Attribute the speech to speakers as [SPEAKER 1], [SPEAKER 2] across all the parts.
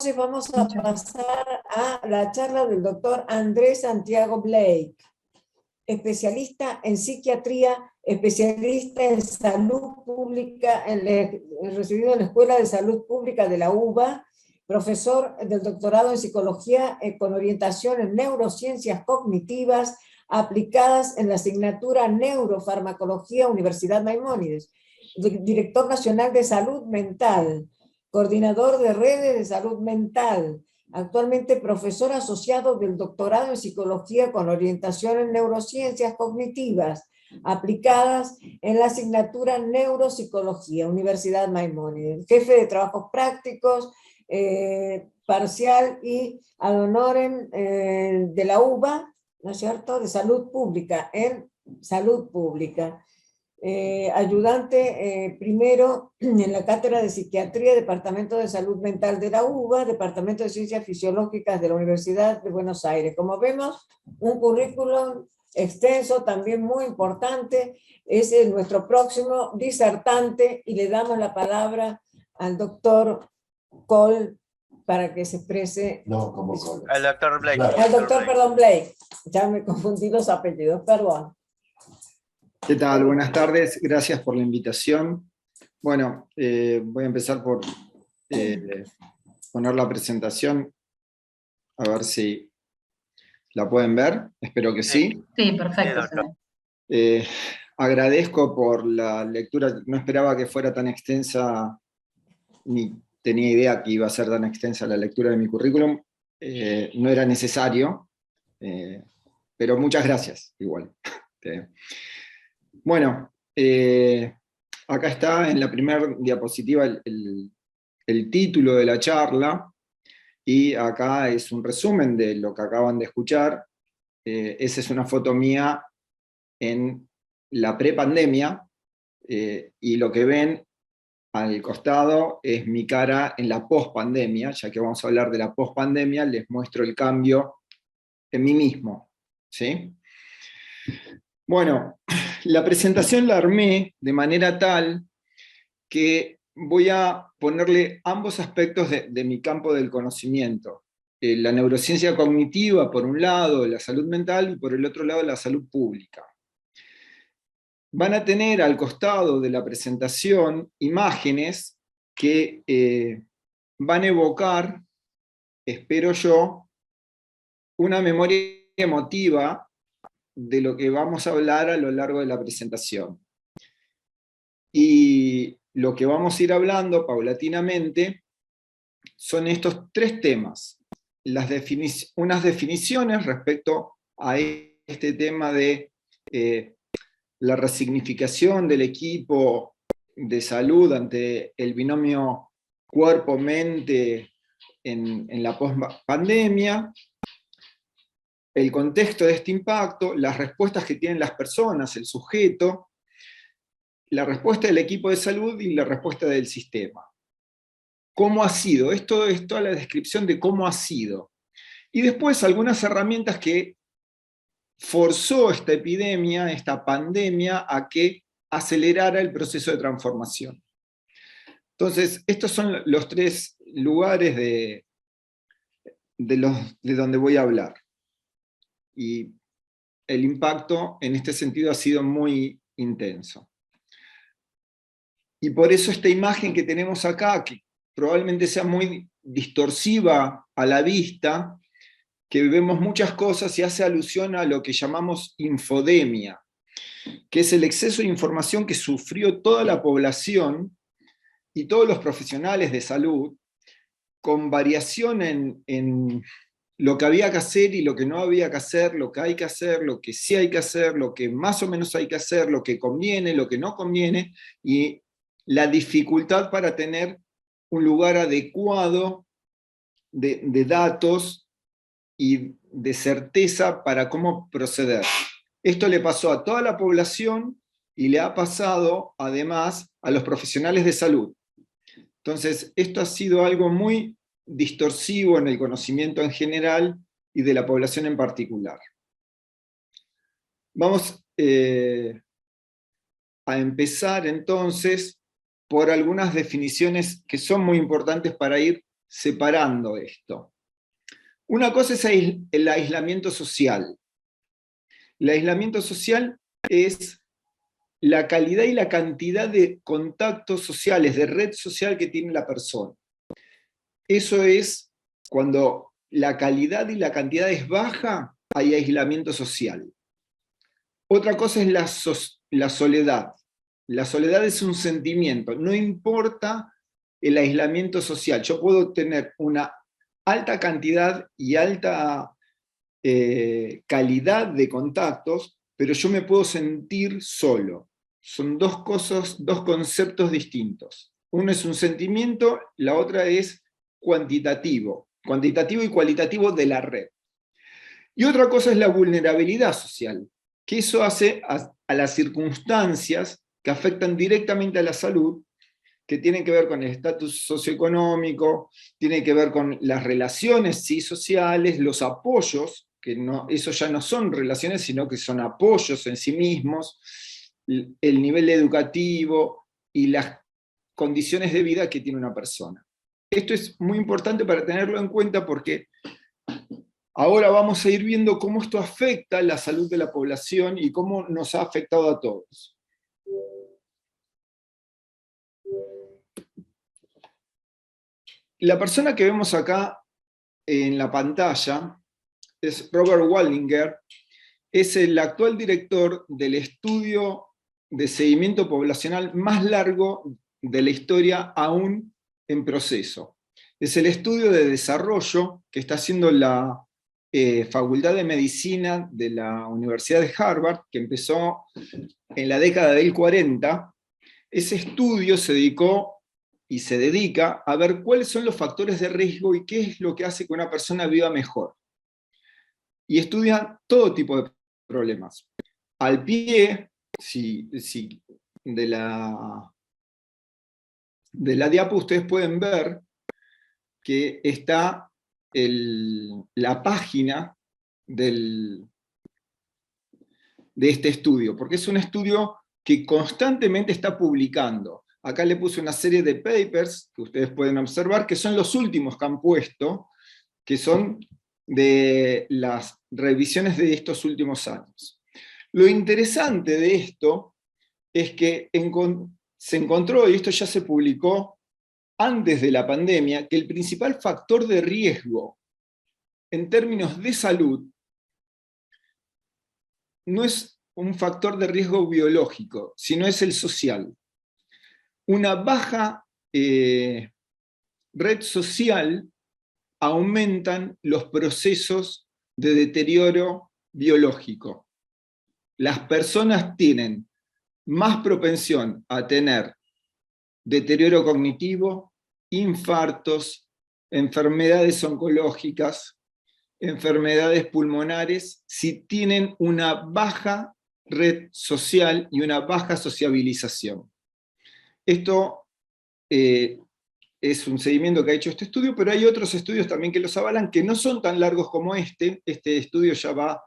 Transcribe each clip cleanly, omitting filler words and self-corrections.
[SPEAKER 1] Entonces vamos a pasar a la charla del doctor Andrés Santiago Blake, especialista en psiquiatría, especialista en salud pública, recibido en la Escuela de Salud Pública de la UBA, profesor del doctorado en psicología con orientación en neurociencias cognitivas aplicadas en la asignatura Neurofarmacología, Universidad Maimónides, director nacional de salud mental, coordinador de redes de salud mental, actualmente profesor asociado del doctorado en psicología con orientación en neurociencias cognitivas aplicadas en la asignatura Neuropsicología, Universidad Maimónides, jefe de trabajos prácticos, parcial y ad honorem de la UBA, ¿no es cierto?, de salud pública, en salud pública. Ayudante primero en la Cátedra de Psiquiatría, Departamento de Salud Mental de la UBA, Departamento de Ciencias Fisiológicas de la Universidad de Buenos Aires. Como vemos, un currículum extenso, también muy importante. Es nuestro próximo disertante y le damos la palabra al doctor Cole para que se exprese.
[SPEAKER 2] No, como Cole.
[SPEAKER 3] Al doctor Blake.
[SPEAKER 1] Al doctor, perdón, Blake. Ya me confundí los apellidos, perdón.
[SPEAKER 4] ¿Qué tal? Buenas tardes, gracias por la invitación. Bueno, voy a empezar por poner la presentación, a ver si la pueden ver, espero que sí.
[SPEAKER 5] Sí, perfecto.
[SPEAKER 4] Agradezco por la lectura, no esperaba que fuera tan extensa, ni tenía idea que iba a ser tan extensa la lectura de mi currículum, no era necesario, pero muchas gracias igual. Bueno, acá está en la primera diapositiva el título de la charla, y acá es un resumen de lo que acaban de escuchar. Esa es una foto mía en la prepandemia, y lo que ven al costado es mi cara en la pospandemia. Ya que vamos a hablar de la pospandemia, les muestro el cambio en mí mismo, ¿sí? Bueno, la presentación la armé de manera tal que voy a ponerle ambos aspectos de mi campo del conocimiento. La neurociencia cognitiva, por un lado, la salud mental, y por el otro lado, la salud pública. Van a tener al costado de la presentación imágenes que van a evocar, espero yo, una memoria emotiva de lo que vamos a hablar a lo largo de la presentación. Y lo que vamos a ir hablando paulatinamente son estos tres temas. Unas definiciones respecto a este tema de la resignificación del equipo de salud ante el binomio cuerpo-mente en la post-pandemia, el contexto de este impacto, las respuestas que tienen las personas, el sujeto, la respuesta del equipo de salud y la respuesta del sistema. ¿Cómo ha sido? Esto es toda la descripción de cómo ha sido. Y después algunas herramientas que forzó esta epidemia, esta pandemia, a que acelerara el proceso de transformación. Entonces, estos son los tres lugares de donde voy a hablar. Y el impacto en este sentido ha sido muy intenso. Y por eso esta imagen que tenemos acá, que probablemente sea muy distorsiva a la vista, que vemos muchas cosas y hace alusión a lo que llamamos infodemia, que es el exceso de información que sufrió toda la población y todos los profesionales de salud, con variación en lo que había que hacer y lo que no había que hacer, lo que hay que hacer, lo que sí hay que hacer, lo que más o menos hay que hacer, lo que conviene, lo que no conviene, y la dificultad para tener un lugar adecuado de datos y de certeza para cómo proceder. Esto le pasó a toda la población y le ha pasado además a los profesionales de salud. Entonces, esto ha sido algo muy distorsivo en el conocimiento en general y de la población en particular. Vamos a empezar entonces por algunas definiciones que son muy importantes para ir separando esto. Una cosa es el aislamiento social. El aislamiento social es la calidad y la cantidad de contactos sociales, de red social que tiene la persona. Eso es cuando la calidad y la cantidad es baja, hay aislamiento social. Otra cosa es la soledad. La soledad es un sentimiento, no importa el aislamiento social. Yo puedo tener una alta cantidad y alta calidad de contactos, pero yo me puedo sentir solo. Son dos cosas, dos conceptos distintos. Uno es un sentimiento, la otra es cuantitativo y cualitativo de la red. Y otra cosa es la vulnerabilidad social, que eso hace a las circunstancias que afectan directamente a la salud, que tienen que ver con el estatus socioeconómico, tienen que ver con las relaciones sí, sociales, los apoyos, que no, eso ya no son relaciones, sino que son apoyos en sí mismos, el nivel educativo y las condiciones de vida que tiene una persona. Esto es muy importante para tenerlo en cuenta porque ahora vamos a ir viendo cómo esto afecta la salud de la población y cómo nos ha afectado a todos. La persona que vemos acá en la pantalla es Robert Waldinger, es el actual director del estudio de seguimiento poblacional más largo de la historia, aún en proceso. Es el estudio de desarrollo que está haciendo la Facultad de Medicina de la Universidad de Harvard, que empezó en la década del 40. Ese estudio se dedicó y se dedica a ver cuáles son los factores de riesgo y qué es lo que hace que una persona viva mejor. Y estudia todo tipo de problemas. Al pie de la diapo ustedes pueden ver que está la página de este estudio, porque es un estudio que constantemente está publicando. Acá le puse una serie de papers que ustedes pueden observar, que son los últimos que han puesto, que son de las revisiones de estos últimos años. Lo interesante de esto es que se encontró, y esto ya se publicó antes de la pandemia, que el principal factor de riesgo en términos de salud no es un factor de riesgo biológico, sino es el social. Una baja red social aumentan los procesos de deterioro biológico. Las personas tienen más propensión a tener deterioro cognitivo, infartos, enfermedades oncológicas, enfermedades pulmonares, si tienen una baja red social y una baja sociabilización. Esto es un seguimiento que ha hecho este estudio, pero hay otros estudios también que los avalan, que no son tan largos como este. Este estudio ya va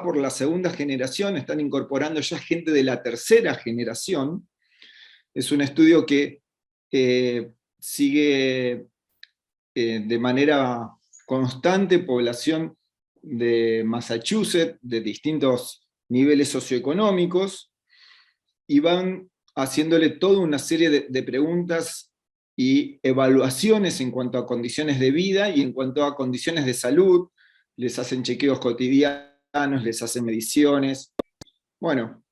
[SPEAKER 4] por la segunda generación, están incorporando ya gente de la tercera generación. Es un estudio que sigue de manera constante población de Massachusetts, de distintos niveles socioeconómicos, y van haciéndole toda una serie de preguntas y evaluaciones en cuanto a condiciones de vida y en cuanto a condiciones de salud. Les hacen chequeos cotidianos, les hacen mediciones. Bueno,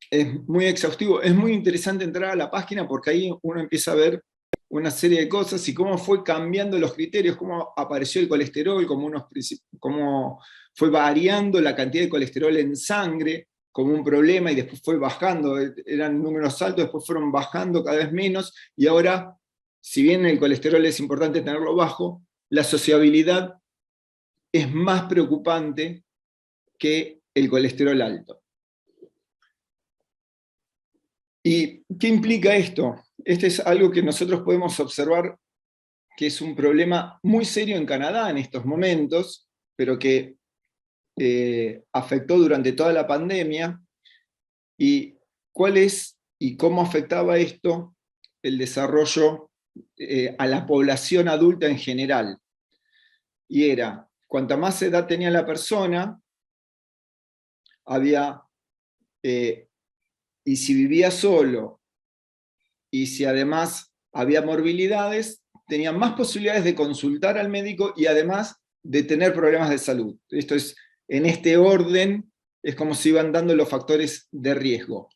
[SPEAKER 4] es muy exhaustivo, es muy interesante entrar a la página porque ahí uno empieza a ver una serie de cosas y cómo fue cambiando los criterios, cómo apareció el colesterol, cómo fue variando la cantidad de colesterol en sangre como un problema y después fue bajando, eran números altos, después fueron bajando cada vez menos, y ahora, si bien el colesterol es importante tenerlo bajo, la sociabilidad es más preocupante que el colesterol alto. ¿Y qué implica esto? Este es algo que nosotros podemos observar que es un problema muy serio en Canadá en estos momentos, pero que afectó durante toda la pandemia. ¿Y cuál es y cómo afectaba esto el desarrollo a la población adulta en general. Y era, cuanta más edad tenía la persona, y si vivía solo, y si además había morbilidades, tenía más posibilidades de consultar al médico y además de tener problemas de salud. Esto es, en este orden, es como se iban dando los factores de riesgo.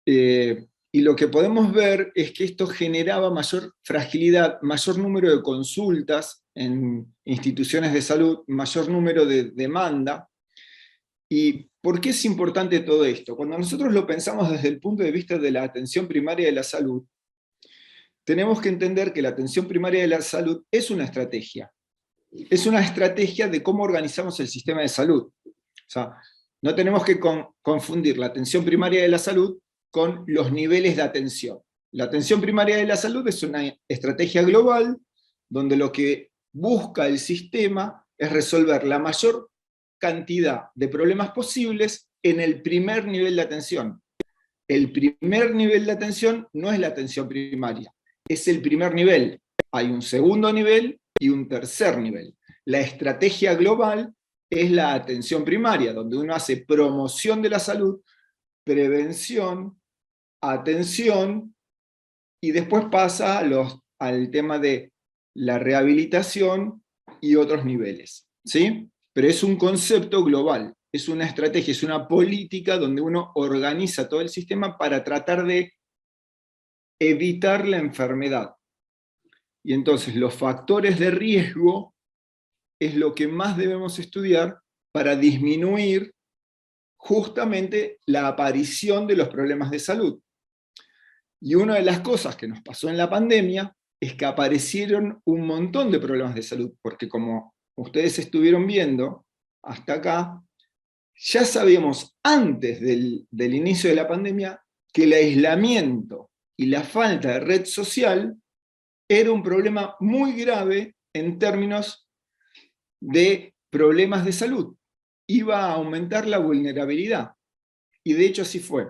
[SPEAKER 4] Y lo que podemos ver es que esto generaba mayor fragilidad, mayor número de consultas en instituciones de salud, mayor número de demanda. ¿Y por qué es importante todo esto? Cuando nosotros lo pensamos desde el punto de vista de la atención primaria de la salud, tenemos que entender que la atención primaria de la salud es una estrategia. Es una estrategia de cómo organizamos el sistema de salud. O sea, no tenemos que confundir la atención primaria de la salud con los niveles de atención. La atención primaria de la salud es una estrategia global donde lo que busca el sistema es resolver la mayor cantidad de problemas posibles en el primer nivel de atención. El primer nivel de atención no es la atención primaria, es el primer nivel. Hay un segundo nivel y un tercer nivel. La estrategia global es la atención primaria, donde uno hace promoción de la salud, prevención, atención, y después pasa al tema de la rehabilitación y otros niveles, ¿sí? Pero es un concepto global, es una estrategia, es una política donde uno organiza todo el sistema para tratar de evitar la enfermedad. Y entonces los factores de riesgo es lo que más debemos estudiar para disminuir justamente la aparición de los problemas de salud. Y una de las cosas que nos pasó en la pandemia es que aparecieron un montón de problemas de salud, porque como ustedes estuvieron viendo hasta acá, ya sabíamos antes del inicio de la pandemia que el aislamiento y la falta de red social era un problema muy grave en términos de problemas de salud. Iba a aumentar la vulnerabilidad. Y de hecho así fue.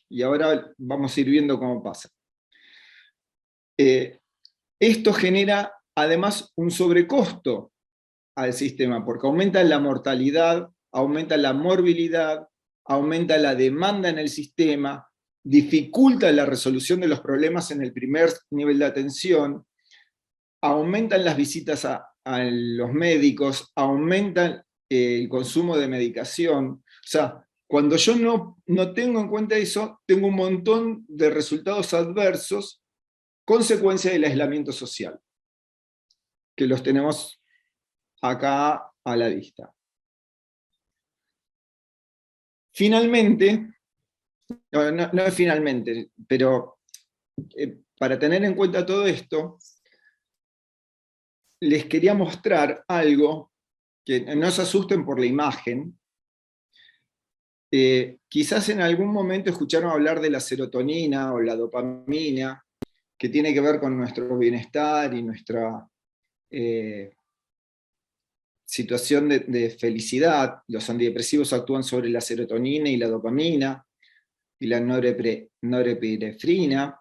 [SPEAKER 4] Y ahora vamos a ir viendo cómo pasa. Esto genera además un sobrecosto al sistema, porque aumenta la mortalidad, aumenta la morbilidad, aumenta la demanda en el sistema, dificulta la resolución de los problemas en el primer nivel de atención, aumentan las visitas a los médicos, aumentan el consumo de medicación. O sea, cuando yo no tengo en cuenta eso, tengo un montón de resultados adversos, consecuencia del aislamiento social, que los tenemos acá a la vista. Finalmente, no es finalmente, pero para tener en cuenta todo esto, les quería mostrar algo, que no se asusten por la imagen. Quizás en algún momento escucharon hablar de la serotonina o la dopamina, que tiene que ver con nuestro bienestar y nuestra situación de felicidad. Los antidepresivos actúan sobre la serotonina y la dopamina, y la norepinefrina.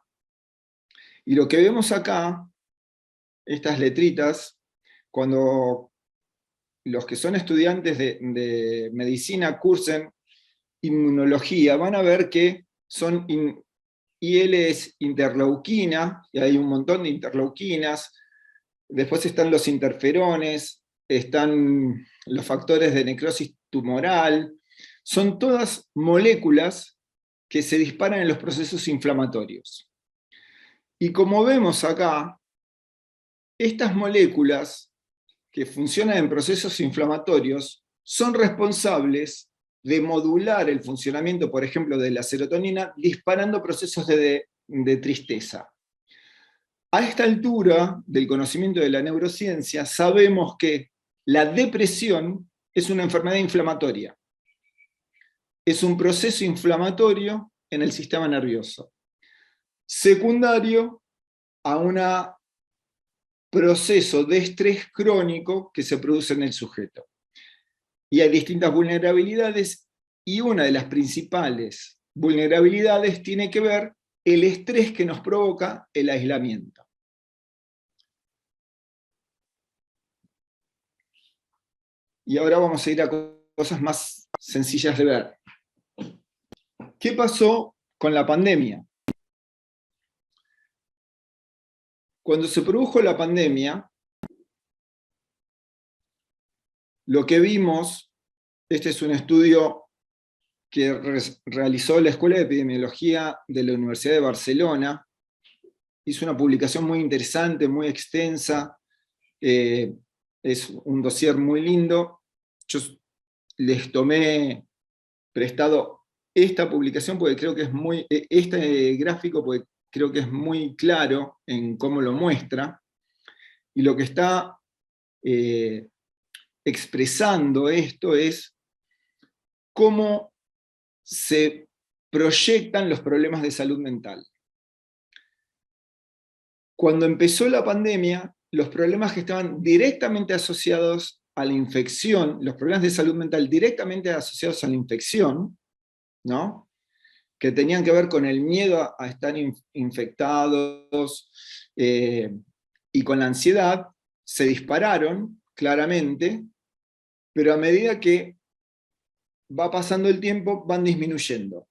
[SPEAKER 4] Y lo que vemos acá, estas letritas, cuando los que son estudiantes de medicina cursen inmunología, van a ver que son IL es interleuquina, y hay un montón de interleuquinas. Después están los interferones, están los factores de necrosis tumoral. Son todas moléculas que se disparan en los procesos inflamatorios. Y como vemos acá, estas moléculas que funcionan en procesos inflamatorios son responsables de modular el funcionamiento, por ejemplo, de la serotonina, disparando procesos de tristeza. A esta altura del conocimiento de la neurociencia, sabemos que la depresión es una enfermedad inflamatoria. Es un proceso inflamatorio en el sistema nervioso, secundario a un proceso de estrés crónico que se produce en el sujeto. Y hay distintas vulnerabilidades, y una de las principales vulnerabilidades tiene que ver el estrés que nos provoca el aislamiento. Y ahora vamos a ir a cosas más sencillas de ver. ¿Qué pasó con la pandemia? Cuando se produjo la pandemia, lo que vimos, este es un estudio que realizó la Escuela de Epidemiología de la Universidad de Barcelona, hizo una publicación muy interesante, muy extensa, es un dossier muy lindo. Yo les tomé prestado esta publicación porque creo que es muy, este gráfico porque creo que es muy claro en cómo lo muestra, y lo que está expresando esto es cómo se proyectan los problemas de salud mental. Cuando empezó la pandemia, los problemas que estaban directamente asociados a la infección, los problemas de salud mental directamente asociados a la infección, ¿no?, que tenían que ver con el miedo a estar infectados y con la ansiedad, se dispararon claramente, pero a medida que va pasando el tiempo van disminuyendo,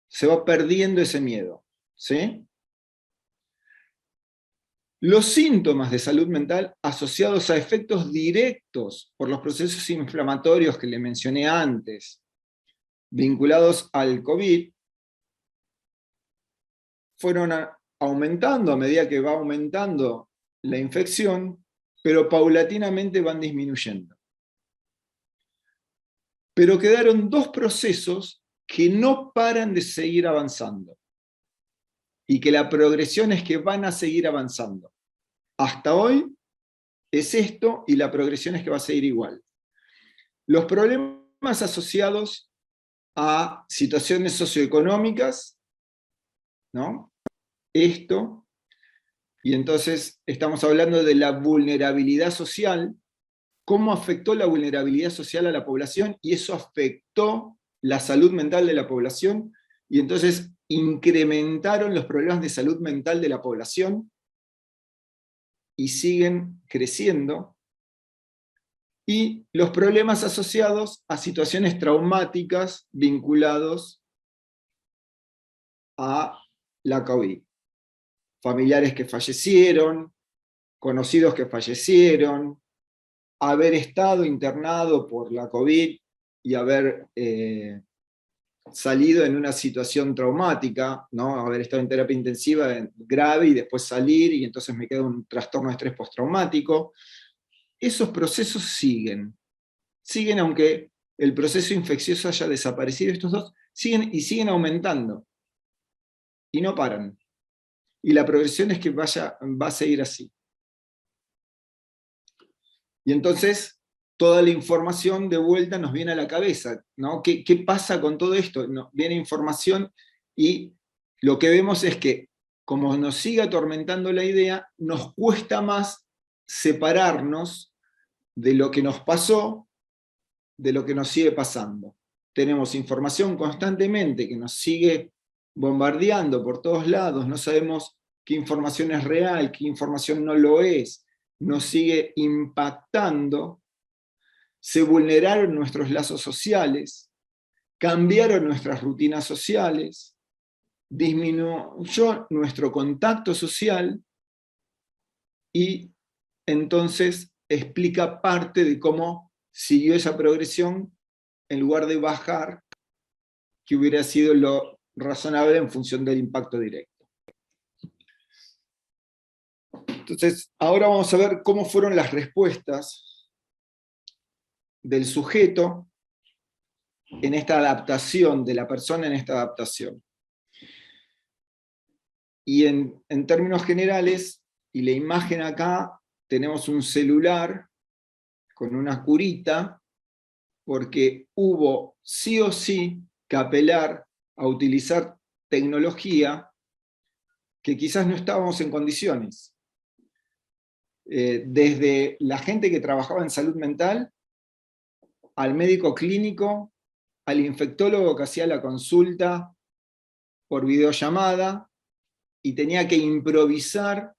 [SPEAKER 4] se va perdiendo ese miedo, ¿sí? Los síntomas de salud mental asociados a efectos directos por los procesos inflamatorios que le mencioné antes, vinculados al COVID, fueron aumentando a medida que va aumentando la infección, pero paulatinamente van disminuyendo. Pero quedaron dos procesos que no paran de seguir avanzando, y que la progresión es que van a seguir avanzando. Hasta hoy es esto, y la progresión es que va a seguir igual. Los problemas asociados a situaciones socioeconómicas, ¿no?, esto, y entonces estamos hablando de la vulnerabilidad social, cómo afectó la vulnerabilidad social a la población, y eso afectó la salud mental de la población, y entonces incrementaron los problemas de salud mental de la población, y siguen creciendo, y los problemas asociados a situaciones traumáticas vinculados a la COVID. Familiares que fallecieron, conocidos que fallecieron, haber estado internado por la COVID y haber salido en una situación traumática, ¿no?, haber estado en terapia intensiva grave y después salir, y entonces me queda un trastorno de estrés postraumático. Esos procesos siguen aunque el proceso infeccioso haya desaparecido, estos dos siguen aumentando, y no paran. Y la progresión es que va a seguir así. Y entonces toda la información de vuelta nos viene a la cabeza, ¿no? ¿Qué pasa con todo esto? Viene información, y lo que vemos es que, como nos sigue atormentando la idea, nos cuesta más separarnos de lo que nos pasó, de lo que nos sigue pasando. Tenemos información constantemente que nos sigue bombardeando por todos lados, no sabemos qué información es real, qué información no lo es, nos sigue impactando, se vulneraron nuestros lazos sociales, cambiaron nuestras rutinas sociales, disminuyó nuestro contacto social, y entonces explica parte de cómo siguió esa progresión en lugar de bajar, que hubiera sido lo razonable en función del impacto directo. Entonces, ahora vamos a ver cómo fueron las respuestas del sujeto en esta adaptación, de la persona en esta adaptación. Y en términos generales, y la imagen acá, tenemos un celular con una curita, porque hubo sí o sí que apelar a utilizar tecnología que quizás no estábamos en condiciones. Desde la gente que trabajaba en salud mental, al médico clínico, al infectólogo que hacía la consulta por videollamada, y tenía que improvisar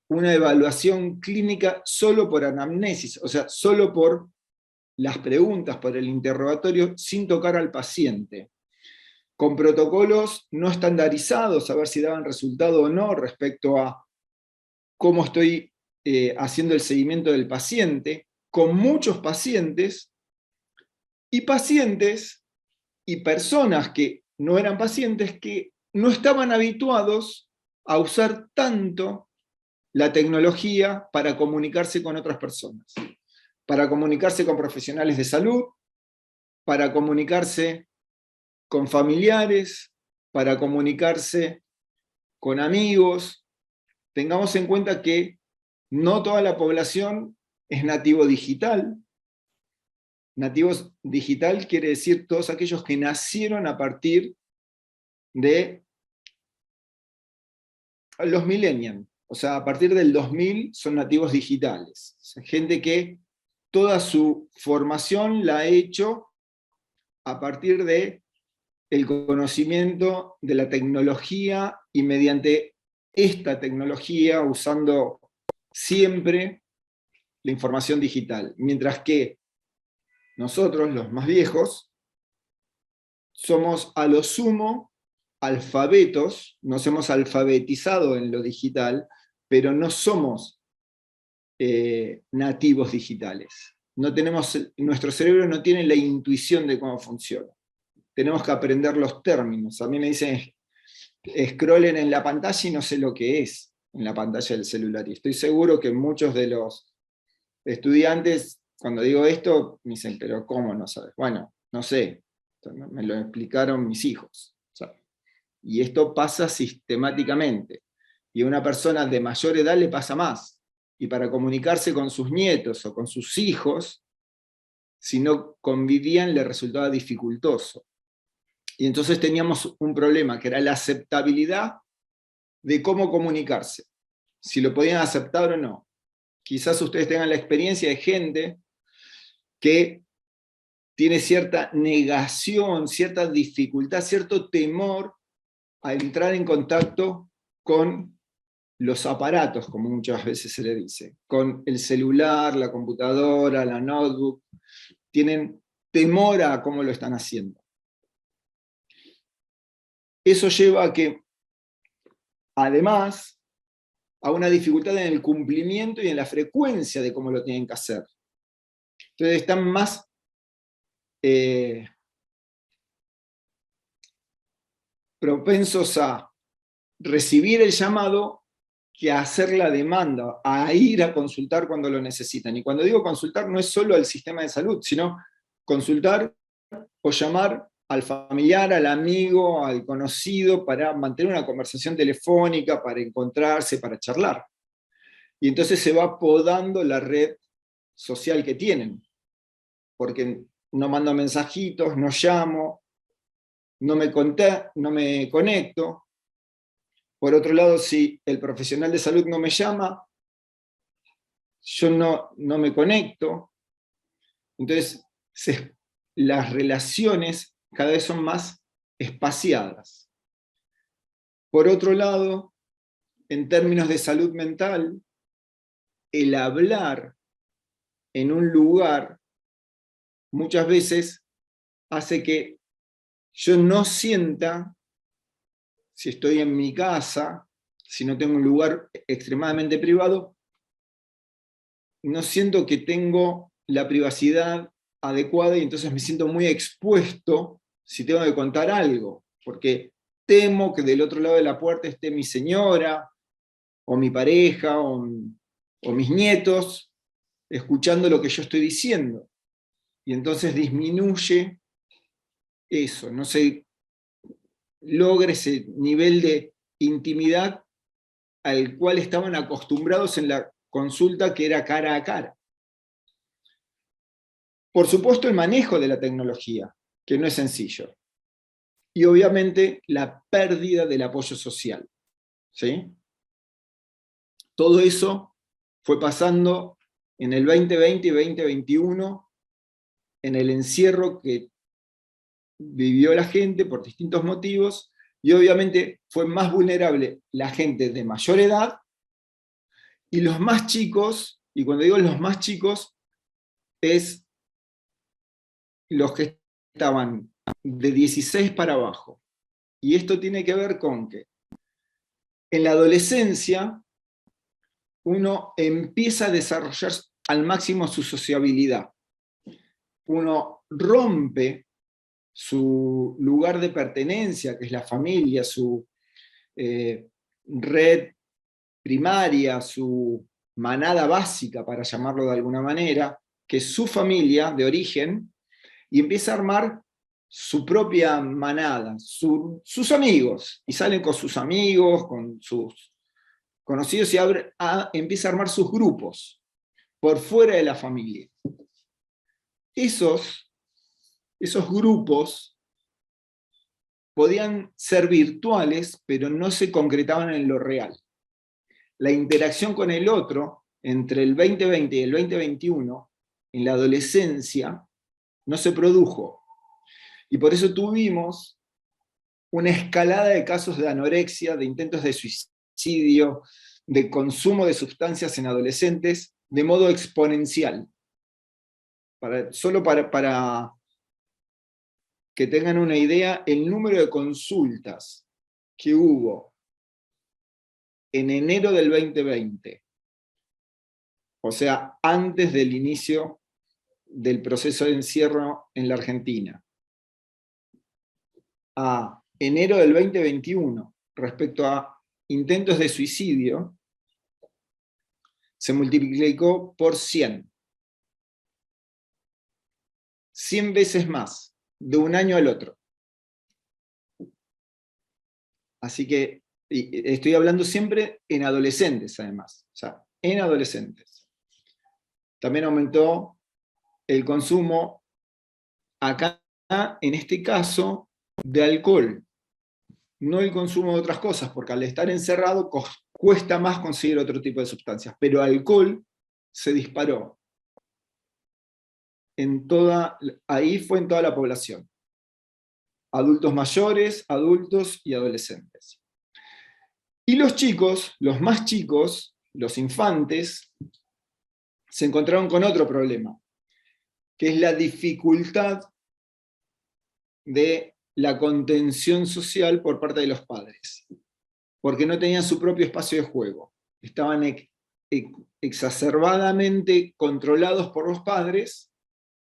[SPEAKER 4] una evaluación clínica solo por anamnesis, o sea, solo por las preguntas, por el interrogatorio, sin tocar al paciente, con protocolos no estandarizados, a ver si daban resultado o no respecto a cómo estoy haciendo el seguimiento del paciente, con muchos pacientes y personas que no eran pacientes que no estaban habituados a usar tanto la tecnología para comunicarse con otras personas, para comunicarse con profesionales de salud, para comunicarse con familiares, para comunicarse con amigos. Tengamos en cuenta que no toda la población es nativo digital. Nativos digital quiere decir todos aquellos que nacieron a partir de los millennials, o sea, a partir del 2000 son nativos digitales. O sea, gente que toda su formación la ha hecho a partir de el conocimiento de la tecnología y mediante esta tecnología usando siempre la información digital. Mientras que nosotros, los más viejos, somos a lo sumo alfabetos, nos hemos alfabetizado en lo digital, pero no somos nativos digitales. No tenemos, nuestro cerebro no tiene la intuición de cómo funciona. Tenemos que aprender los términos. A mí me dicen, scrollen en la pantalla y no sé lo que es en la pantalla del celular. Y estoy seguro que muchos de los estudiantes, cuando digo esto, me dicen, pero ¿cómo no sabes? Bueno, no sé, me lo explicaron mis hijos. O sea, y esto pasa sistemáticamente. Y a una persona de mayor edad le pasa más. Y para comunicarse con sus nietos o con sus hijos, si no convivían, le resultaba dificultoso. Y entonces teníamos un problema, que era la aceptabilidad de cómo comunicarse. Si lo podían aceptar o no. Quizás ustedes tengan la experiencia de gente que tiene cierta negación, cierta dificultad, cierto temor a entrar en contacto con los aparatos, como muchas veces se le dice, con el celular, la computadora, la notebook. Tienen temor a cómo lo están haciendo. Eso lleva a que, además, a una dificultad en el cumplimiento y en la frecuencia de cómo lo tienen que hacer. Entonces están más propensos a recibir el llamado que a hacer la demanda, a ir a consultar cuando lo necesitan. Y cuando digo consultar no es solo al sistema de salud, sino consultar o llamar al familiar, al amigo, al conocido, para mantener una conversación telefónica, para encontrarse, para charlar. Y entonces se va podando la red social que tienen, porque no mando mensajitos, no llamo, no me conecto. Por otro lado, si el profesional de salud no me llama, yo no me conecto. Entonces, las relaciones cada vez son más espaciadas. Por otro lado, en términos de salud mental, el hablar en un lugar muchas veces hace que yo no sienta, si estoy en mi casa, si no tengo un lugar extremadamente privado, no siento que tengo la privacidad adecuada y entonces me siento muy expuesto si tengo que contar algo, porque temo que del otro lado de la puerta esté mi señora, o mi pareja, o mis nietos, escuchando lo que yo estoy diciendo. Y entonces disminuye eso, no se logra ese nivel de intimidad al cual estaban acostumbrados en la consulta, que era cara a cara. Por supuesto, el manejo de la tecnología, que no es sencillo. Y obviamente la pérdida del apoyo social. ¿Sí? Todo eso fue pasando en el 2020 y 2021, en el encierro que vivió la gente por distintos motivos, Y obviamente fue más vulnerable la gente de mayor edad y los más chicos, y cuando digo los más chicos, es los que estaban de 16 para abajo. Y esto tiene que ver con que en la adolescencia uno empieza a desarrollar al máximo su sociabilidad. Uno rompe su lugar de pertenencia, que es la familia, su red primaria, su manada básica, para llamarlo de alguna manera, que es su familia de origen, y empieza a armar su propia manada, sus amigos, y salen con sus amigos, con sus conocidos, y empieza a armar sus grupos por fuera de la familia. Esos grupos podían ser virtuales, pero no se concretaban en lo real. La interacción con el otro, entre el 2020 y el 2021, en la adolescencia, no se produjo. Y por eso tuvimos una escalada de casos de anorexia, de intentos de suicidio, de consumo de sustancias en adolescentes, de modo exponencial. Solo para que tengan una idea, el número de consultas que hubo en enero del 2020, o sea, antes del inicio del proceso de encierro en la Argentina, a enero del 2021, respecto a intentos de suicidio, se multiplicó por 100. 100 veces más, de un año al otro. Así que estoy hablando siempre en adolescentes, además. O sea, en adolescentes. También aumentó el consumo, acá, en este caso, de alcohol. No el consumo de otras cosas, porque al estar encerrado cuesta más conseguir otro tipo de sustancias. Pero alcohol se disparó. Ahí fue en toda la población. Adultos mayores, adultos y adolescentes. Y los chicos, los más chicos, los infantes, se encontraron con otro problema, que es la dificultad de la contención social por parte de los padres, porque no tenían su propio espacio de juego. Estaban exacerbadamente controlados por los padres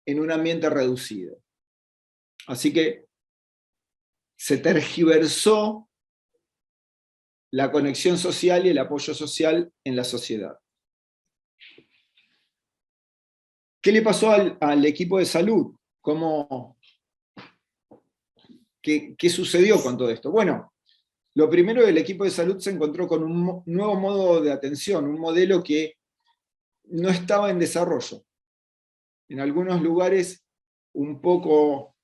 [SPEAKER 4] en un ambiente reducido. Así que se tergiversó la conexión social y el apoyo social en la sociedad. ¿Qué le pasó al equipo de salud? ¿Qué sucedió con todo esto? Bueno, lo primero, el equipo de salud se encontró con un nuevo modo de atención, un modelo que no estaba en desarrollo. En algunos lugares un poco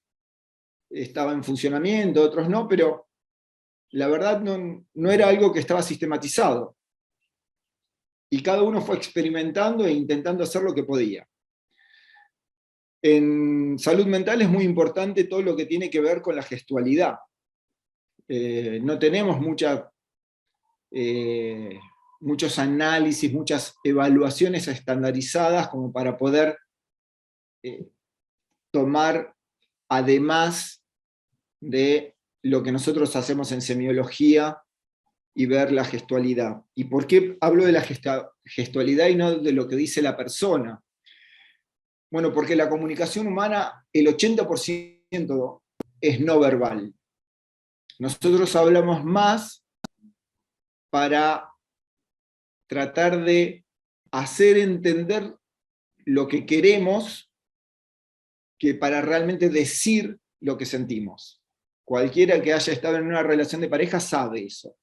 [SPEAKER 4] estaba en funcionamiento, otros no, pero la verdad no era algo que estaba sistematizado. Y cada uno fue experimentando e intentando hacer lo que podía. En salud mental es muy importante todo lo que tiene que ver con la gestualidad. No tenemos muchos análisis, muchas evaluaciones estandarizadas como para poder tomar, además de lo que nosotros hacemos en semiología, y ver la gestualidad. ¿Y por qué hablo de la gestualidad y no de lo que dice la persona? Bueno, porque la comunicación humana, el 80% es no verbal. Nosotros hablamos más para tratar de hacer entender lo que queremos que para realmente decir lo que sentimos. Cualquiera que haya estado en una relación de pareja sabe eso,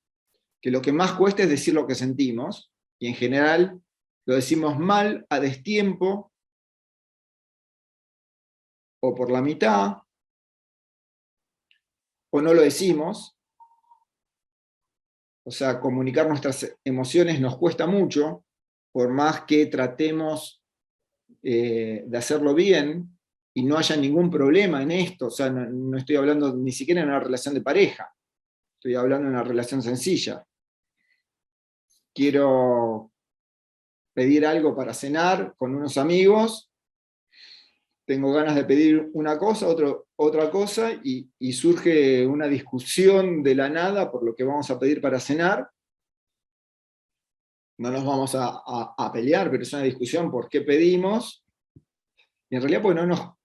[SPEAKER 4] que lo que más cuesta es decir lo que sentimos, y en general lo decimos mal, a destiempo, o por la mitad, o no lo decimos. O sea, comunicar nuestras emociones nos cuesta mucho, por más que tratemos de hacerlo bien, y no haya ningún problema en esto. O sea, no estoy hablando ni siquiera de una relación de pareja. estoy hablando de una relación sencilla. Quiero pedir algo para cenar con unos amigos, tengo ganas de pedir una cosa, otra cosa, y surge una discusión de la nada por lo que vamos a pedir para cenar. No nos vamos a pelear, pero es una discusión por qué pedimos, y en realidad porque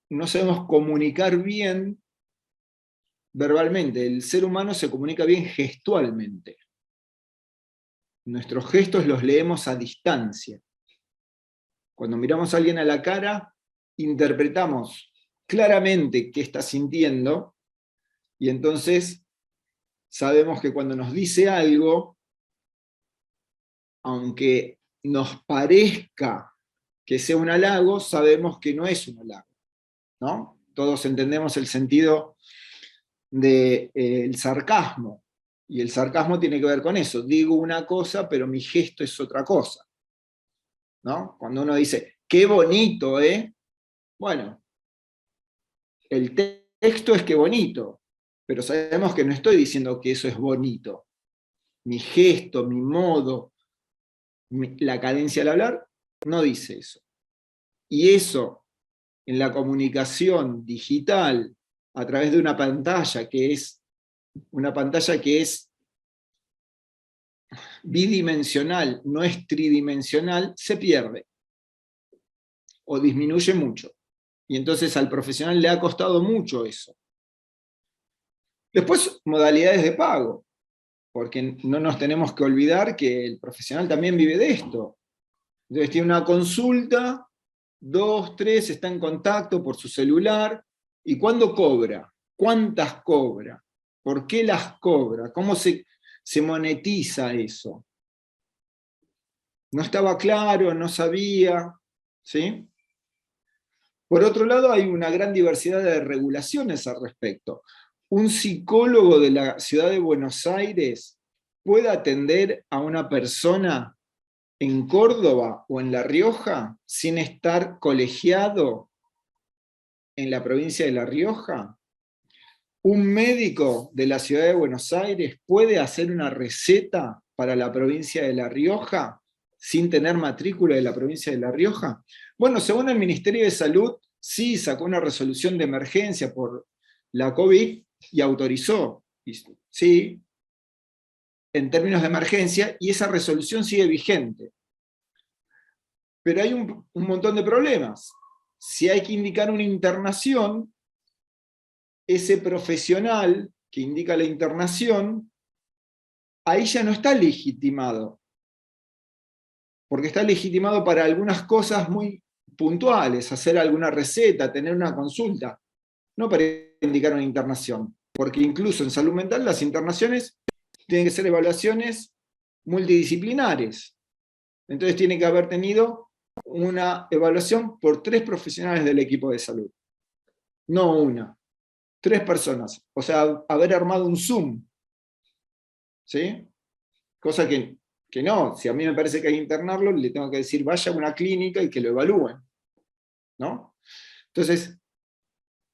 [SPEAKER 4] no sabemos comunicar bien verbalmente. El ser humano se comunica bien gestualmente. Nuestros gestos los leemos a distancia. Cuando miramos a alguien a la cara, interpretamos claramente qué está sintiendo, y entonces sabemos que cuando nos dice algo, aunque nos parezca que sea un halago, sabemos que no es un halago, ¿no? Todos entendemos el sentido del sarcasmo, y el sarcasmo tiene que ver con eso. Digo una cosa, pero mi gesto es otra cosa, ¿no? Cuando uno dice, qué bonito, ¿eh? Bueno, el texto es que bonito, pero sabemos que no estoy diciendo que eso es bonito. Mi gesto, mi modo, la cadencia al hablar, no dice eso. Y eso, en la comunicación digital, a través de una pantalla que es bidimensional, no es tridimensional, se pierde o disminuye mucho. Y entonces al profesional le ha costado mucho eso. Después, modalidades de pago, porque no nos tenemos que olvidar que el profesional también vive de esto. Entonces tiene una consulta, 2, 3, está en contacto por su celular, ¿y cuándo cobra? ¿Cuántas cobra? ¿Por qué las cobra? ¿Cómo se monetiza eso? No estaba claro, no sabía, ¿sí? Por otro lado, hay una gran diversidad de regulaciones al respecto. Un psicólogo de la ciudad de Buenos Aires puede atender a una persona en Córdoba o en La Rioja sin estar colegiado en la provincia de La Rioja. Un médico de la ciudad de Buenos Aires puede hacer una receta para la provincia de La Rioja sin tener matrícula de la provincia de La Rioja. Bueno, según el Ministerio de Salud, sí sacó una resolución de emergencia por la COVID y autorizó, sí, en términos de emergencia, y esa resolución sigue vigente. Pero hay un montón de problemas. Si hay que indicar una internación, ese profesional que indica la internación, ahí ya no está legitimado. Porque está legitimado para algunas cosas muy puntuales, hacer alguna receta, tener una consulta, no para indicar una internación. Porque incluso en salud mental las internaciones tienen que ser evaluaciones multidisciplinares. Entonces tiene que haber tenido una evaluación por 3 profesionales del equipo de salud. No una, 3 personas. O sea, haber armado un Zoom. ¿Sí? Cosa que no, si a mí me parece que hay que internarlo, le tengo que decir, vaya a una clínica y que lo evalúen, ¿no? Entonces,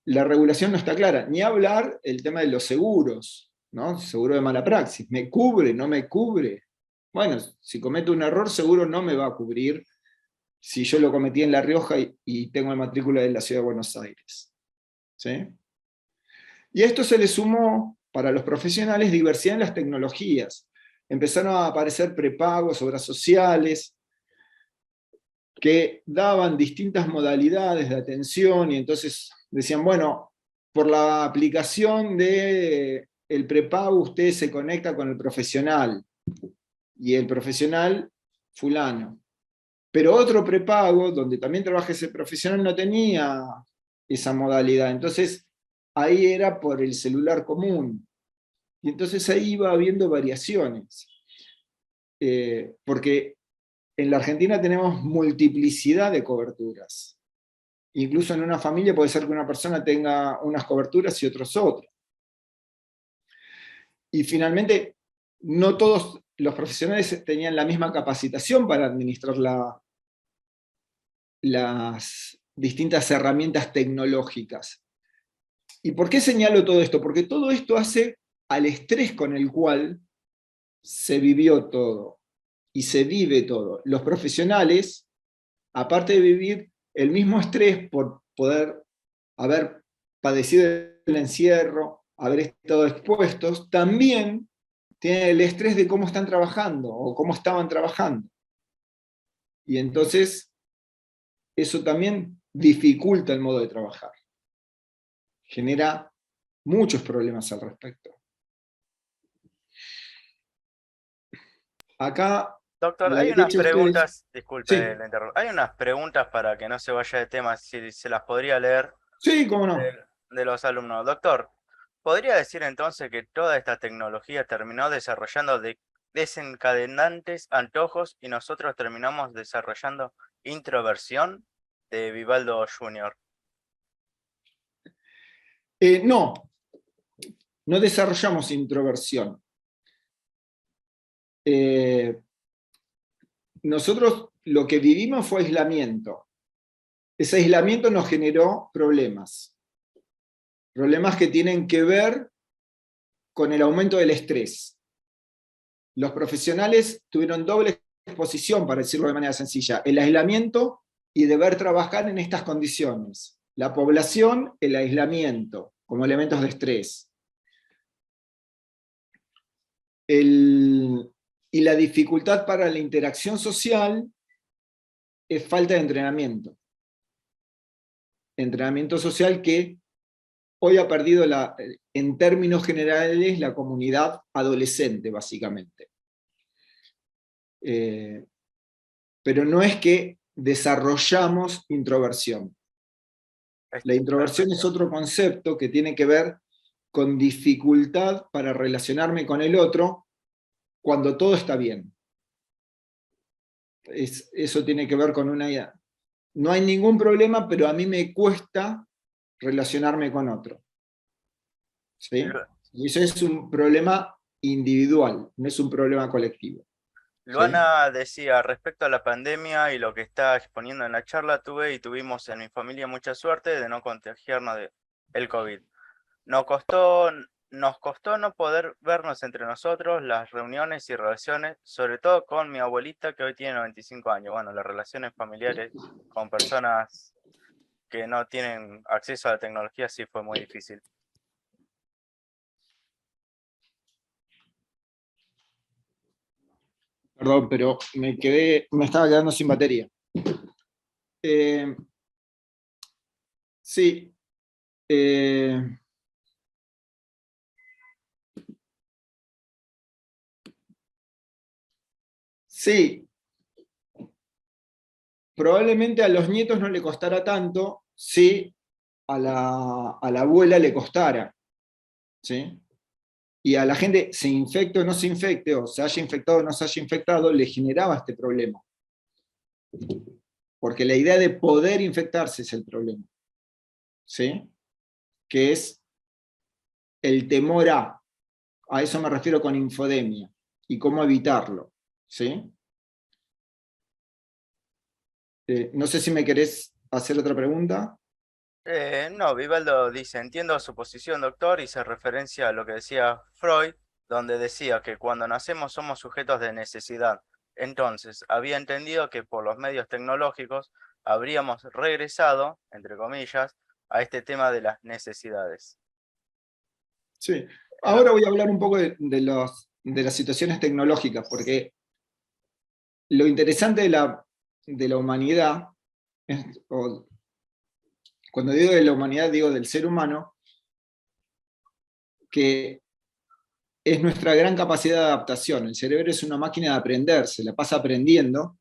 [SPEAKER 4] la regulación no está clara, ni hablar el tema de los seguros, ¿no? Seguro de mala praxis, ¿me cubre, no me cubre? Bueno, si cometo un error, seguro no me va a cubrir si yo lo cometí en La Rioja y tengo la matrícula de la Ciudad de Buenos Aires. ¿Sí? Y a esto se le sumó, para los profesionales, diversidad en las tecnologías. Empezaron a aparecer prepagos, obras sociales, que daban distintas modalidades de atención, y entonces decían, bueno, por la aplicación del prepago usted se conecta con el profesional, y el profesional fulano. Pero otro prepago, donde también trabaja ese profesional, no tenía esa modalidad. Entonces, ahí era por el celular común. Y entonces ahí iba habiendo variaciones. Porque en la Argentina tenemos multiplicidad de coberturas. Incluso en una familia puede ser que una persona tenga unas coberturas y otros otras. Y finalmente, no todos los profesionales tenían la misma capacitación para administrar las distintas herramientas tecnológicas. ¿Y por qué señalo todo esto? Porque todo esto hace al estrés con el cual se vivió todo y se vive todo. Los profesionales, aparte de vivir el mismo estrés por poder haber padecido el encierro, haber estado expuestos, también tienen el estrés de cómo están trabajando o cómo estaban trabajando. Y entonces eso también dificulta el modo de trabajar. Genera muchos problemas al respecto. Acá, a
[SPEAKER 2] Doctor,
[SPEAKER 4] la
[SPEAKER 2] hay unas
[SPEAKER 4] derecha de ustedes...
[SPEAKER 2] preguntas, disculpe
[SPEAKER 4] Sí,
[SPEAKER 2] la interrupción, hay unas preguntas para que no se vaya de tema, si se las podría leer
[SPEAKER 4] sí, cómo no.
[SPEAKER 2] de los alumnos. Doctor, ¿podría decir entonces que toda esta tecnología terminó desarrollando desencadenantes antojos y nosotros terminamos desarrollando introversión de Vivaldo Jr.?
[SPEAKER 4] No, no desarrollamos introversión. Nosotros lo que vivimos fue aislamiento. Ese aislamiento nos generó problemas. Problemas que tienen que ver con el aumento del estrés. Los profesionales tuvieron doble exposición, para decirlo de manera sencilla, el aislamiento y deber trabajar en estas condiciones. La población, el aislamiento, como elementos de estrés. Y la dificultad para la interacción social es falta de entrenamiento. Entrenamiento social que hoy ha perdido, en términos generales, la comunidad adolescente, básicamente. Pero no es que desarrollamos introversión. La introversión es otro concepto que tiene que ver con dificultad para relacionarme con el otro cuando todo está bien. Eso tiene que ver con una... No hay ningún problema, pero a mí me cuesta relacionarme con otro. ¿Sí? Y eso es un problema individual, no es un problema colectivo.
[SPEAKER 2] Luana decía, respecto a la pandemia y lo que está exponiendo en la charla, tuvimos en mi familia mucha suerte de no contagiarnos del COVID. Nos costó no poder vernos entre nosotros, las reuniones y relaciones, sobre todo con mi abuelita que hoy tiene 95 años. Bueno, las relaciones familiares con personas que no tienen acceso a la tecnología sí fue muy difícil.
[SPEAKER 4] Perdón, pero me estaba quedando sin batería. Sí. Sí. Probablemente a los nietos no le costara tanto si a la abuela le costara. ¿Sí? Y a la gente, se infecte o no se infecte, o se haya infectado o no se haya infectado, le generaba este problema. Porque la idea de poder infectarse es el problema. ¿Sí? Que es el temor a eso me refiero con infodemia, y cómo evitarlo. ¿Sí? No sé si me querés hacer otra pregunta.
[SPEAKER 2] No, Vivaldo dice, entiendo su posición, doctor, y se referencia a lo que decía Freud, donde decía que cuando nacemos somos sujetos de necesidad. Entonces, había entendido que por los medios tecnológicos habríamos regresado, entre comillas, a este tema de las necesidades.
[SPEAKER 4] Sí. Ahora voy a hablar un poco de las situaciones tecnológicas, porque lo interesante de la humanidad, cuando digo de la humanidad digo del ser humano, que es nuestra gran capacidad de adaptación. El cerebro es una máquina de aprender, se la pasa aprendiendo,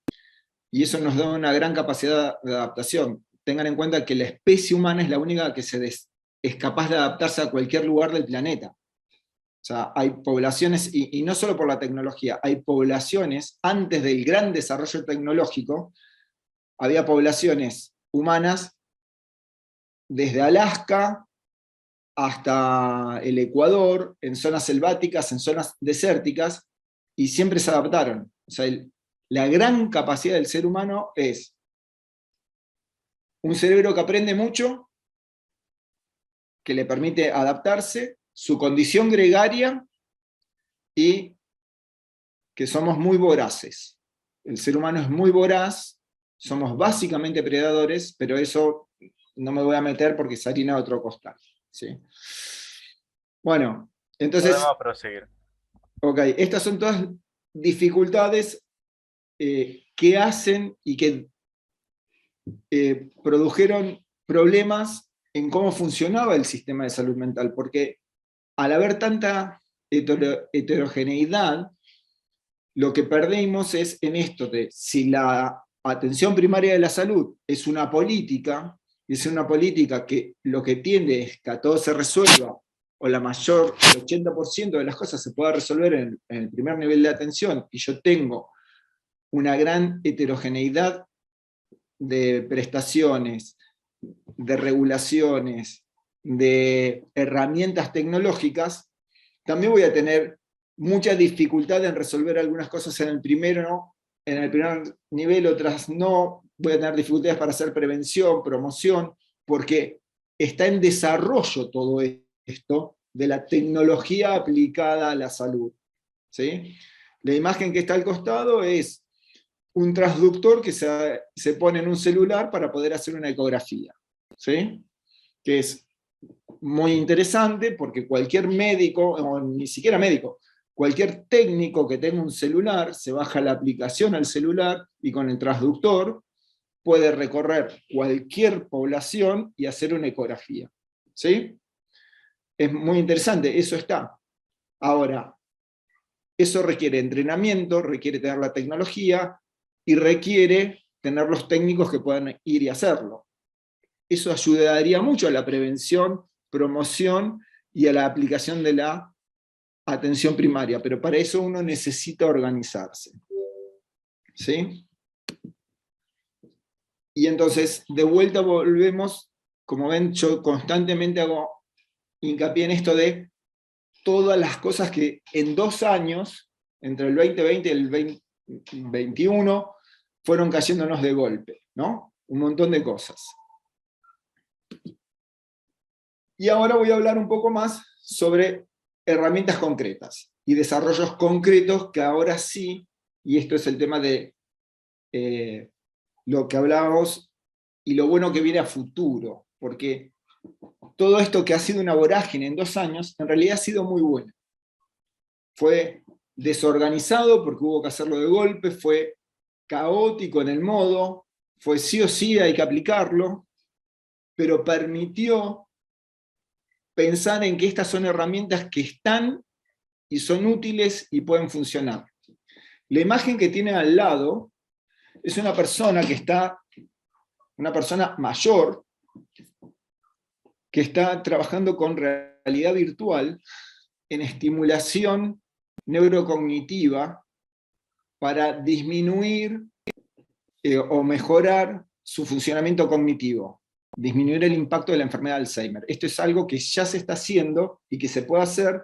[SPEAKER 4] y eso nos da una gran capacidad de adaptación. Tengan en cuenta que la especie humana es la única que es capaz de adaptarse a cualquier lugar del planeta. O sea, hay poblaciones, y no solo por la tecnología, hay poblaciones, antes del gran desarrollo tecnológico, había poblaciones humanas desde Alaska hasta el Ecuador, en zonas selváticas, en zonas desérticas, y siempre se adaptaron. O sea, la gran capacidad del ser humano es un cerebro que aprende mucho, que le permite adaptarse, su condición gregaria y que somos muy voraces. El ser humano es muy voraz, somos básicamente predadores, pero eso no me voy a meter porque es harina de otro costal, ¿sí? Bueno, entonces,
[SPEAKER 2] Podemos proseguir.
[SPEAKER 4] ok, estas son todas dificultades que hacen y que produjeron problemas en cómo funcionaba el sistema de salud mental, porque al haber tanta heterogeneidad, lo que perdimos es en esto de si la atención primaria de la salud es una política, y es una política que lo que tiende es que a todo se resuelva, o el 80% de las cosas se pueda resolver en el primer nivel de atención, y yo tengo una gran heterogeneidad de prestaciones, de regulaciones, de herramientas tecnológicas, también voy a tener mucha dificultad en resolver algunas cosas en el primer nivel, otras no. Voy a tener dificultades para hacer prevención, promoción, porque está en desarrollo todo esto de la tecnología aplicada a la salud, ¿sí? La imagen que está al costado es un transductor que se pone en un celular para poder hacer una ecografía, ¿sí? Que es muy interesante porque cualquier médico, o ni siquiera médico, cualquier técnico que tenga un celular, se baja la aplicación al celular y con el transductor puede recorrer cualquier población y hacer una ecografía, ¿sí? Es muy interesante, eso está. Ahora, eso requiere entrenamiento, requiere tener la tecnología y requiere tener los técnicos que puedan ir y hacerlo. Eso ayudaría mucho a la prevención, promoción y a la aplicación de la atención primaria, pero para eso uno necesita organizarse, ¿sí? Y entonces, de vuelta volvemos, como ven, yo constantemente hago hincapié en esto de todas las cosas que en 2 años, entre el 2020 y el 2021, fueron cayéndonos de golpe, ¿no? Un montón de cosas. Y ahora voy a hablar un poco más sobre herramientas concretas y desarrollos concretos que ahora sí, y esto es el tema de lo que hablábamos y lo bueno que viene a futuro, porque todo esto que ha sido una vorágine en 2 años, en realidad ha sido muy bueno. Fue desorganizado porque hubo que hacerlo de golpe, fue caótico en el modo, fue sí o sí hay que aplicarlo, pero permitió pensar en que estas son herramientas que están y son útiles y pueden funcionar. La imagen que tiene al lado es una persona una persona mayor, que está trabajando con realidad virtual en estimulación neurocognitiva para disminuir o mejorar su funcionamiento cognitivo, disminuir el impacto de la enfermedad de Alzheimer. Esto es algo que ya se está haciendo y que se puede hacer,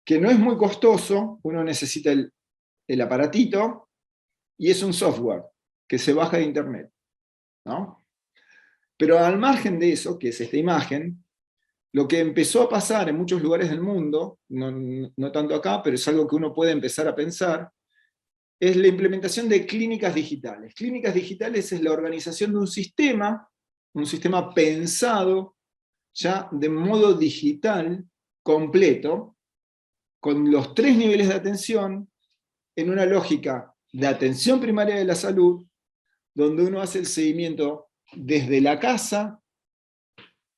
[SPEAKER 4] que no es muy costoso, uno necesita el aparatito, y es un software que se baja de internet, ¿no? Pero al margen de eso, que es esta imagen, lo que empezó a pasar en muchos lugares del mundo, no tanto acá, pero es algo que uno puede empezar a pensar, es la implementación de clínicas digitales. Clínicas digitales es la organización de un sistema pensado ya de modo digital, completo, con los 3 niveles de atención, en una lógica de atención primaria de la salud, donde uno hace el seguimiento desde la casa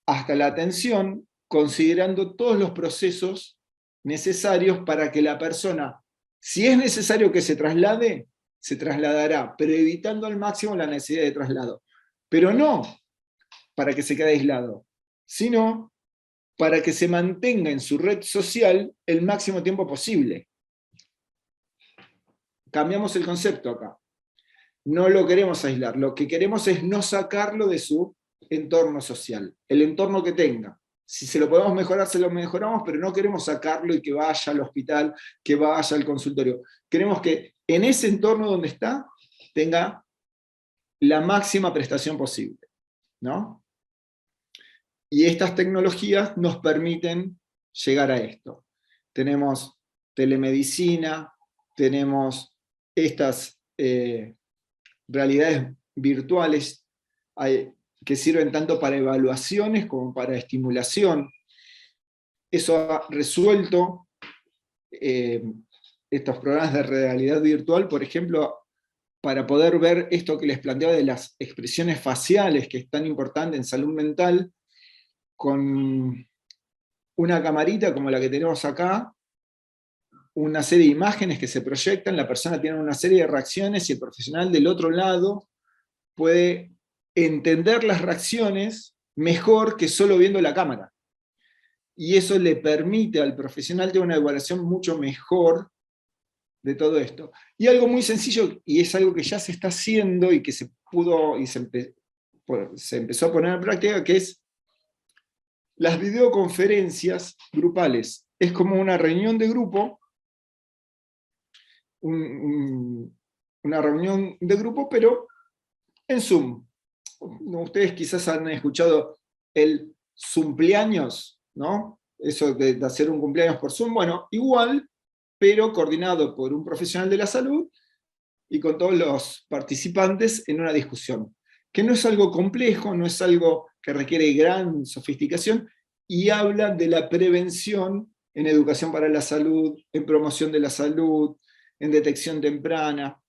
[SPEAKER 4] hasta la atención, considerando todos los procesos necesarios para que la persona, si es necesario que se traslade, se trasladará, pero evitando al máximo la necesidad de traslado. Pero no para que se quede aislado, sino para que se mantenga en su red social el máximo tiempo posible. Cambiamos el concepto acá. No lo queremos aislar, lo que queremos es no sacarlo de su entorno social, el entorno que tenga. Si se lo podemos mejorar, se lo mejoramos, pero no queremos sacarlo y que vaya al hospital, que vaya al consultorio. Queremos que en ese entorno donde está, tenga la máxima prestación posible, ¿no? Y estas tecnologías nos permiten llegar a esto. Tenemos telemedicina, tenemos estas realidades virtuales que sirven tanto para evaluaciones como para estimulación. Eso ha resuelto estos programas de realidad virtual, por ejemplo, para poder ver esto que les planteaba de las expresiones faciales, que es tan importante en salud mental, con una camarita como la que tenemos acá, una serie de imágenes que se proyectan, la persona tiene una serie de reacciones y el profesional del otro lado puede entender las reacciones mejor que solo viendo la cámara. Y eso le permite al profesional tener una evaluación mucho mejor de todo esto. Y algo muy sencillo, y es algo que ya se está haciendo y que se pudo y se empezó a poner en práctica, que es las videoconferencias grupales. Es como una reunión de grupo, una reunión de grupo, pero en Zoom. Ustedes quizás han escuchado el Zumpleaños, ¿no? Eso de hacer un cumpleaños por Zoom. Bueno, igual, pero coordinado por un profesional de la salud y con todos los participantes en una discusión. Que no es algo complejo, no es algo que requiere gran sofisticación, y habla de la prevención en educación para la salud, en promoción de la salud, en detección temprana,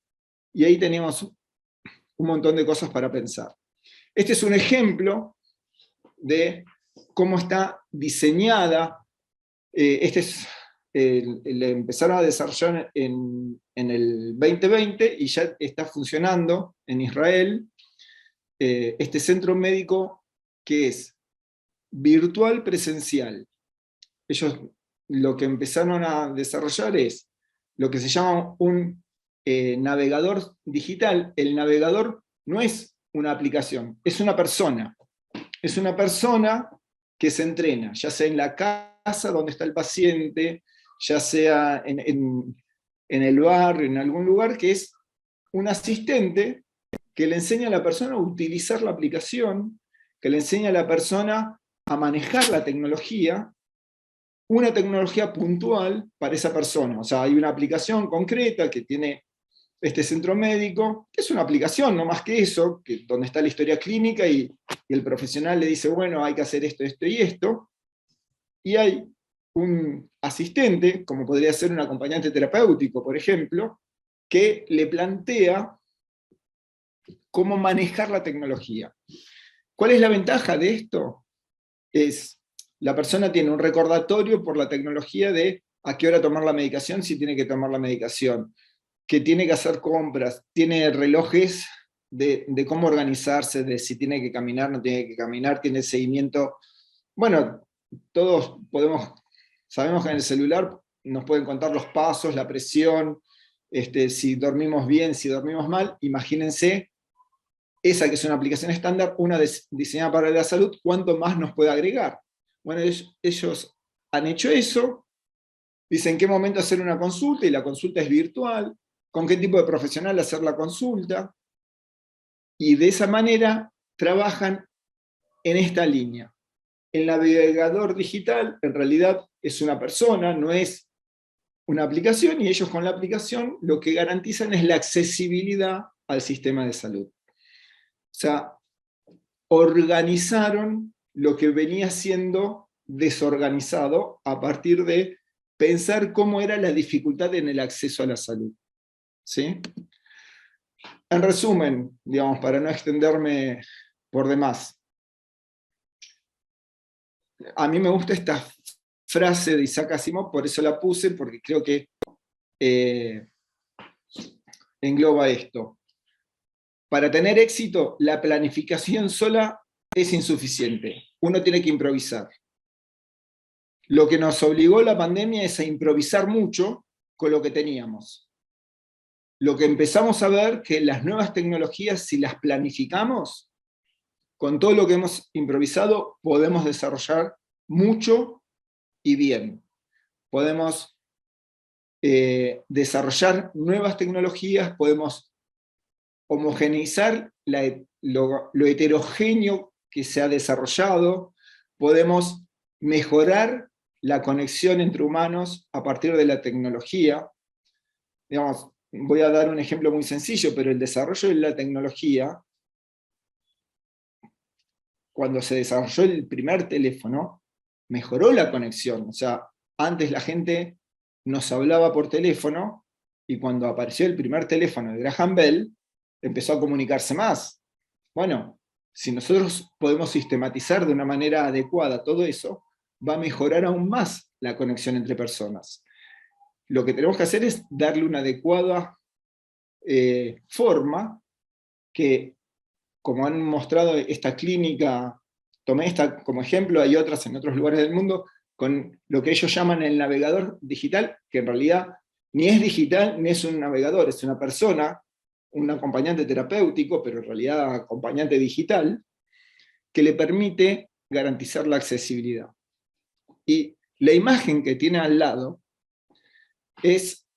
[SPEAKER 4] y ahí teníamos un montón de cosas para pensar. Este es un ejemplo de cómo está diseñada, le empezaron a desarrollar en el 2020 y ya está funcionando en Israel, este centro médico que es virtual presencial. Ellos lo que empezaron a desarrollar es lo que se llama un navegador digital. El navegador no es una aplicación, es una persona. Es una persona que se entrena, ya sea en la casa donde está el paciente, ya sea en el barrio, en algún lugar, que es un asistente que le enseña a la persona a utilizar la aplicación, que le enseña a la persona a manejar la tecnología, una tecnología puntual para esa persona. O sea, hay una aplicación concreta que tiene este centro médico, que es una aplicación, no más que eso, donde está la historia clínica y el profesional le dice, bueno, hay que hacer esto, esto y esto, y hay un asistente, como podría ser un acompañante terapéutico, por ejemplo, que le plantea cómo manejar la tecnología. ¿Cuál es la ventaja de esto? La persona tiene un recordatorio por la tecnología de a qué hora tomar la medicación, si tiene que tomar la medicación, que tiene que hacer compras, tiene relojes de cómo organizarse, de si tiene que caminar, no tiene que caminar, tiene seguimiento. Bueno, todos sabemos que en el celular nos pueden contar los pasos, la presión, si dormimos bien, si dormimos mal. Imagínense esa que es una aplicación estándar, una diseñada para la salud, ¿cuánto más nos puede agregar? Bueno, ellos han hecho eso, dicen en qué momento hacer una consulta, y la consulta es virtual, con qué tipo de profesional hacer la consulta, y de esa manera trabajan en esta línea. El navegador digital en realidad es una persona, no es una aplicación, y ellos con la aplicación lo que garantizan es la accesibilidad al sistema de salud. O sea, organizaron lo que venía siendo desorganizado a partir de pensar cómo era la dificultad en el acceso a la salud. ¿Sí? En resumen, digamos, para no extenderme por demás, a mí me gusta esta frase de Isaac Asimov, por eso la puse, porque creo que engloba esto. Para tener éxito, la planificación sola es insuficiente. Uno tiene que improvisar. Lo que nos obligó la pandemia es a improvisar mucho con lo que teníamos. Lo que empezamos a ver que las nuevas tecnologías, si las planificamos, con todo lo que hemos improvisado, podemos desarrollar mucho y bien. Podemos desarrollar nuevas tecnologías, podemos homogeneizar lo heterogéneo que se ha desarrollado, podemos mejorar la conexión entre humanos a partir de la tecnología. Digamos, voy a dar un ejemplo muy sencillo, pero el desarrollo de la tecnología, cuando se desarrolló el primer teléfono, mejoró la conexión. O sea, antes la gente nos hablaba por teléfono, y cuando apareció el primer teléfono de Graham Bell, empezó a comunicarse más. Bueno, si nosotros podemos sistematizar de una manera adecuada todo eso, va a mejorar aún más la conexión entre personas. Lo que tenemos que hacer es darle una adecuada forma, que, como han mostrado esta clínica, tomé esta como ejemplo, hay otras en otros lugares del mundo, con lo que ellos llaman el navegador digital, que en realidad ni es digital ni es un navegador, es una persona, un acompañante terapéutico, pero en realidad acompañante digital, que le permite garantizar la accesibilidad. Y la imagen que tiene al lado es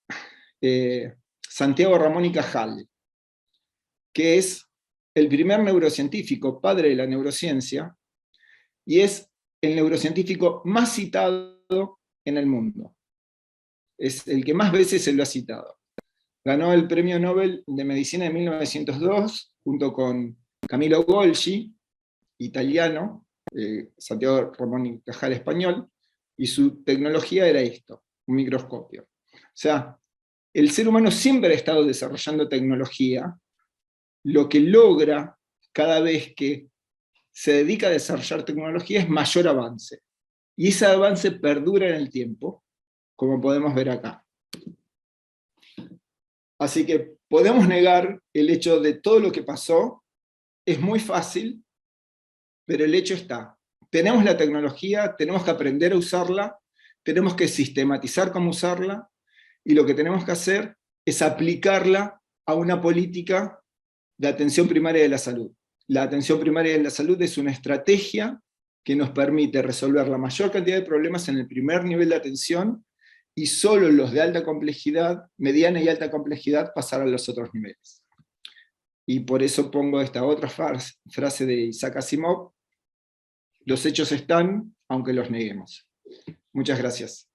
[SPEAKER 4] Santiago Ramón y Cajal, que es el primer neurocientífico, padre de la neurociencia, y es el neurocientífico más citado en el mundo. Es el que más veces se lo ha citado. Ganó el Premio Nobel de Medicina en 1902, junto con Camillo Golgi, italiano, Santiago Ramón y Cajal, español, y su tecnología era esto, un microscopio. O sea, el ser humano siempre ha estado desarrollando tecnología. Lo que logra cada vez que se dedica a desarrollar tecnología es mayor avance. Y ese avance perdura en el tiempo, como podemos ver acá. Así que podemos negar el hecho de todo lo que pasó, es muy fácil, pero el hecho está. Tenemos la tecnología, tenemos que aprender a usarla, tenemos que sistematizar cómo usarla, y lo que tenemos que hacer es aplicarla a una política de atención primaria de la salud. La atención primaria de la salud es una estrategia que nos permite resolver la mayor cantidad de problemas en el primer nivel de atención, y solo los de alta complejidad, mediana y alta complejidad, pasar a los otros niveles. Y por eso pongo esta otra frase de Isaac Asimov: los hechos están, aunque los neguemos. Muchas gracias.